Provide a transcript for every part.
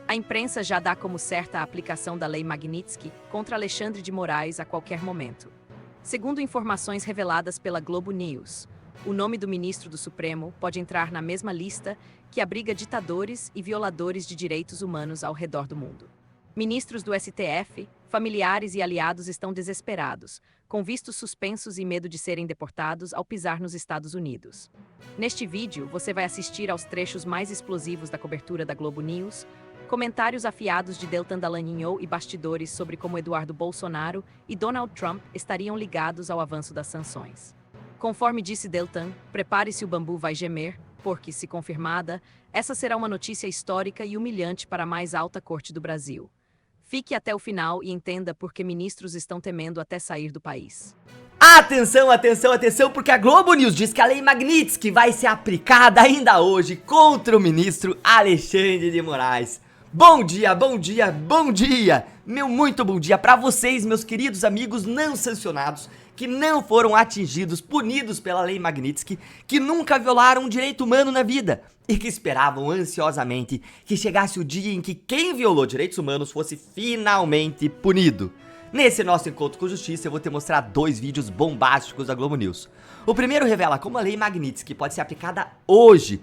A imprensa já dá como certa a aplicação da Lei Magnitsky contra Alexandre de Moraes a qualquer momento. Segundo informações reveladas pela Globo News, o nome do ministro do Supremo pode entrar na mesma lista que abriga ditadores e violadores de direitos humanos ao redor do mundo. Ministros do STF, familiares e aliados estão desesperados, com vistos suspensos e medo de serem deportados ao pisar nos Estados Unidos. Neste vídeo, você vai assistir aos trechos mais explosivos da cobertura da Globo News, comentários afiados de Deltan Dallagnol e bastidores sobre como Eduardo Bolsonaro e Donald Trump estariam ligados ao avanço das sanções. Conforme disse Deltan, prepare-se, o bambu vai gemer, porque, se confirmada, essa será uma notícia histórica e humilhante para a mais alta corte do Brasil. Fique até o final e entenda por que ministros estão temendo até sair do país. Atenção, atenção, atenção, porque a Globo News diz que a Lei Magnitsky vai ser aplicada ainda hoje contra o ministro Alexandre de Moraes. Bom dia, bom dia, bom dia! Meu muito bom dia para vocês, meus queridos amigos não sancionados, que não foram atingidos, punidos pela Lei Magnitsky, que nunca violaram um direito humano na vida e que esperavam ansiosamente que chegasse o dia em que quem violou direitos humanos fosse finalmente punido. Nesse nosso encontro com justiça, eu vou te mostrar dois vídeos bombásticos da Globo News. O primeiro revela como a Lei Magnitsky pode ser aplicada hoje,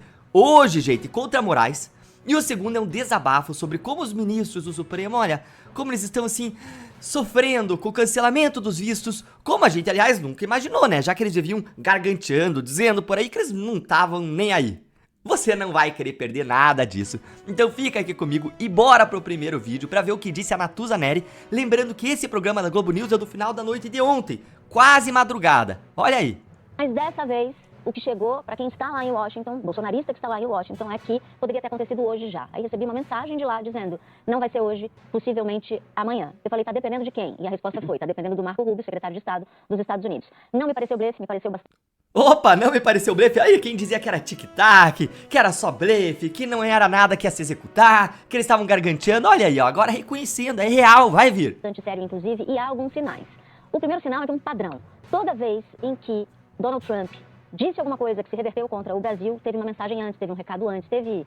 gente, contra Moraes. E o segundo é um desabafo sobre como os ministros do Supremo, olha, como eles estão assim, sofrendo com o cancelamento dos vistos, como a gente, aliás, nunca imaginou, né? Já que eles viviam garganteando, dizendo por aí que eles não estavam nem aí. Você não vai querer perder nada disso. Então fica aqui comigo e bora pro primeiro vídeo pra ver o que disse a Natuza Neri, lembrando que esse programa da Globo News é do final da noite de ontem, quase madrugada. Olha aí. Mas dessa vez, o que chegou para quem está lá em Washington, bolsonarista que está lá em Washington, é que poderia ter acontecido hoje já. Aí recebi uma mensagem de lá dizendo, não vai ser hoje, possivelmente amanhã. Eu falei, tá dependendo de quem? E a resposta foi, tá dependendo do Marco Rubio, secretário de Estado dos Estados Unidos. Não me pareceu blefe, me pareceu bastante... Opa, não me pareceu blefe. Aí quem dizia que era tic-tac, que era só blefe, que não era nada que ia se executar, que eles estavam garganteando. Olha aí, ó, agora reconhecendo, é real, vai vir. Bastante sério, inclusive, e há alguns sinais. O primeiro sinal é de um padrão. Toda vez em que Donald Trump disse alguma coisa que se reverteu contra o Brasil, teve uma mensagem antes, teve um recado antes, teve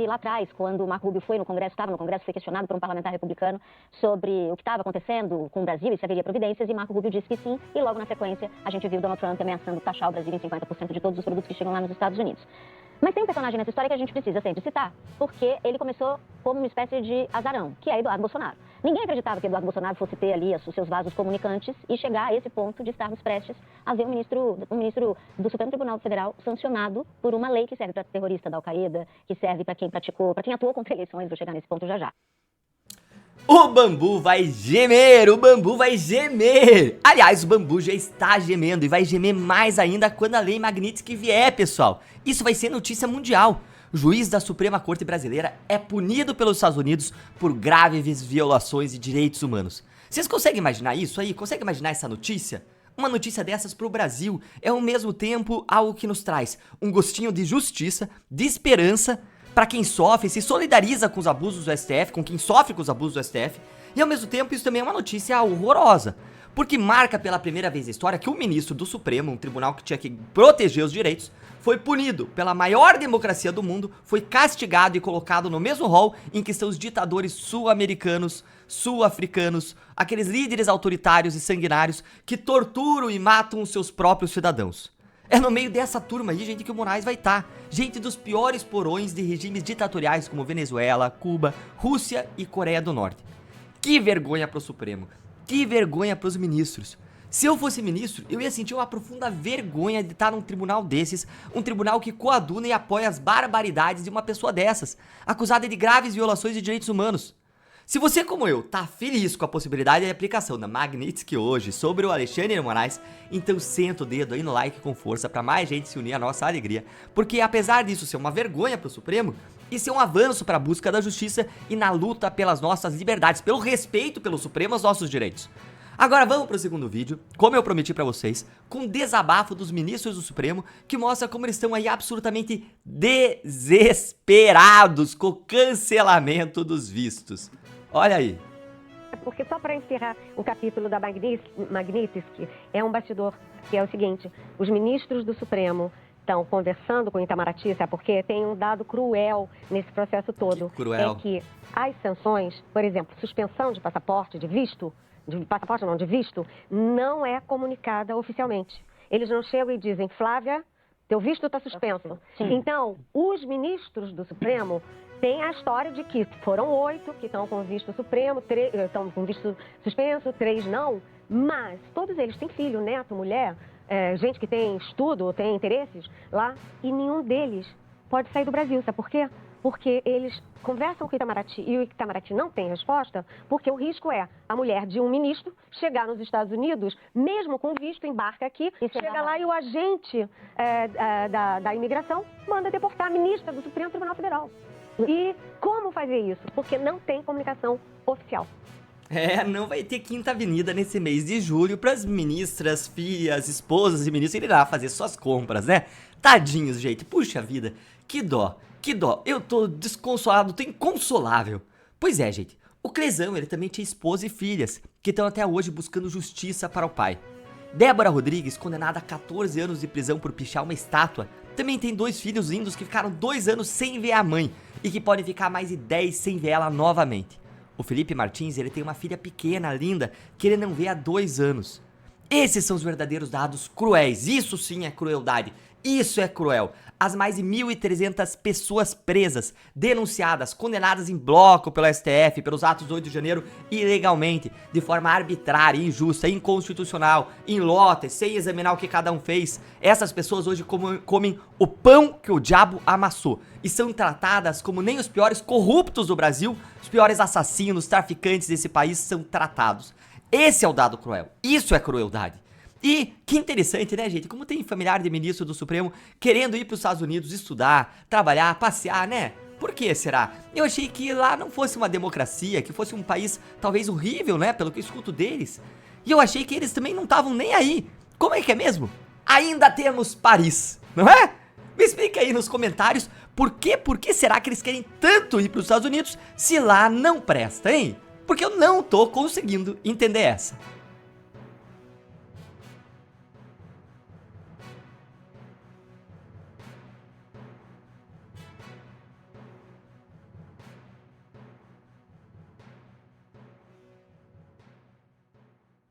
lá atrás, quando o Marco Rubio foi no Congresso, estava no Congresso, foi questionado por um parlamentar republicano sobre o que estava acontecendo com o Brasil e se haveria providências, e Marco Rubio disse que sim, e logo na sequência a gente viu Donald Trump ameaçando taxar o Brasil em 50% de todos os produtos que chegam lá nos Estados Unidos. Mas tem um personagem nessa história que a gente precisa sempre citar, porque ele começou como uma espécie de azarão, que é Eduardo Bolsonaro. Ninguém acreditava que Eduardo Bolsonaro fosse ter ali os seus vasos comunicantes e chegar a esse ponto de estarmos prestes a ver um ministro do Supremo Tribunal Federal sancionado por uma lei que serve para terrorista da Al-Qaeda, que serve para quem praticou, para quem atuou contra eleições. Vou chegar nesse ponto já já. O bambu vai gemer, o bambu vai gemer. Aliás, o bambu já está gemendo e vai gemer mais ainda quando a Lei Magnitsky vier, pessoal. Isso vai ser notícia mundial. O juiz da Suprema Corte Brasileira é punido pelos Estados Unidos por graves violações de direitos humanos. Vocês conseguem imaginar isso aí? Conseguem imaginar essa notícia? Uma notícia dessas pro Brasil é ao mesmo tempo algo que nos traz um gostinho de justiça, de esperança, para quem sofre, se solidariza com os abusos do STF, com quem sofre com os abusos do STF, e ao mesmo tempo isso também é uma notícia horrorosa, porque marca pela primeira vez na história que o ministro do Supremo, um tribunal que tinha que proteger os direitos, foi punido pela maior democracia do mundo, foi castigado e colocado no mesmo rol em que estão os ditadores sul-americanos, sul-africanos, aqueles líderes autoritários e sanguinários que torturam e matam os seus próprios cidadãos. É no meio dessa turma aí, gente, que o Moraes vai estar. Gente dos piores porões de regimes ditatoriais como Venezuela, Cuba, Rússia e Coreia do Norte. Que vergonha pro Supremo. Que vergonha pros ministros. Se eu fosse ministro, eu ia sentir uma profunda vergonha de estar num tribunal desses, um tribunal que coaduna e apoia as barbaridades de uma pessoa dessas, acusada de graves violações de direitos humanos. Se você, como eu, tá feliz com a possibilidade de aplicação da Magnitsky hoje sobre o Alexandre de Moraes, então senta o dedo aí no like com força pra mais gente se unir à nossa alegria, porque apesar disso ser uma vergonha pro Supremo, isso é um avanço para a busca da justiça e na luta pelas nossas liberdades, pelo respeito pelo Supremo aos nossos direitos. Agora vamos pro segundo vídeo, como eu prometi pra vocês, com um desabafo dos ministros do Supremo, que mostra como eles estão aí absolutamente desesperados com o cancelamento dos vistos. Olha aí. Porque só para encerrar o capítulo da Magnitsky, é um bastidor que é o seguinte, os ministros do Supremo estão conversando com o Itamaraty, sabe por quê? Tem um dado cruel nesse processo todo. Que cruel. É que as sanções, por exemplo, suspensão de passaporte, de visto, de visto, não é comunicada oficialmente. Eles não chegam e dizem, Flávia, teu visto está suspenso. Sim. Então, os ministros do Supremo têm a história de que foram 8 que estão com visto supremo, 3 estão com visto suspenso, 3 não, mas todos eles têm filho, neto, mulher, gente que tem estudo, tem interesses lá, e nenhum deles pode sair do Brasil. Sabe por quê? Porque eles conversam com o Itamaraty e o Itamaraty não tem resposta, porque o risco é a mulher de um ministro chegar nos Estados Unidos, mesmo com visto, embarca aqui, chega lá e o agente da imigração manda deportar a ministra do Supremo Tribunal Federal. E como fazer isso? Porque não tem comunicação oficial. Não vai ter Quinta Avenida nesse mês de julho pras ministras, filhas, esposas e ministros irem lá fazer suas compras, né? Tadinhos, gente. Puxa vida, que dó, que dó. Eu tô desconsolado, tô inconsolável. Pois é, gente. O Clesão, ele também tinha esposa e filhas, que estão até hoje buscando justiça para o pai. Débora Rodrigues, condenada a 14 anos de prisão por pichar uma estátua, também tem 2 filhos lindos que ficaram 2 anos sem ver a mãe e que podem ficar mais de 10 sem ver ela novamente. O Felipe Martins, ele tem uma filha pequena, linda, que ele não vê há 2 anos. Esses são os verdadeiros dados cruéis. Isso sim é crueldade. Isso é cruel. As mais de 1.300 pessoas presas, denunciadas, condenadas em bloco pelo STF, pelos atos do 8 de janeiro, ilegalmente, de forma arbitrária, injusta, inconstitucional, em lotes, sem examinar o que cada um fez. Essas pessoas hoje comem o pão que o diabo amassou e são tratadas como nem os piores corruptos do Brasil, os piores assassinos, traficantes desse país são tratados. Esse é o dado cruel. Isso é crueldade. E que interessante, né, gente? Como tem familiar de ministro do Supremo querendo ir para os Estados Unidos estudar, trabalhar, passear, né? Por que será? Eu achei que lá não fosse uma democracia, que fosse um país talvez horrível, né? Pelo que eu escuto deles. E eu achei que eles também não estavam nem aí. Como é que é mesmo? Ainda temos Paris, não é? Me explica aí nos comentários por que será que eles querem tanto ir para os Estados Unidos se lá não presta, hein? Porque eu não tô conseguindo entender essa.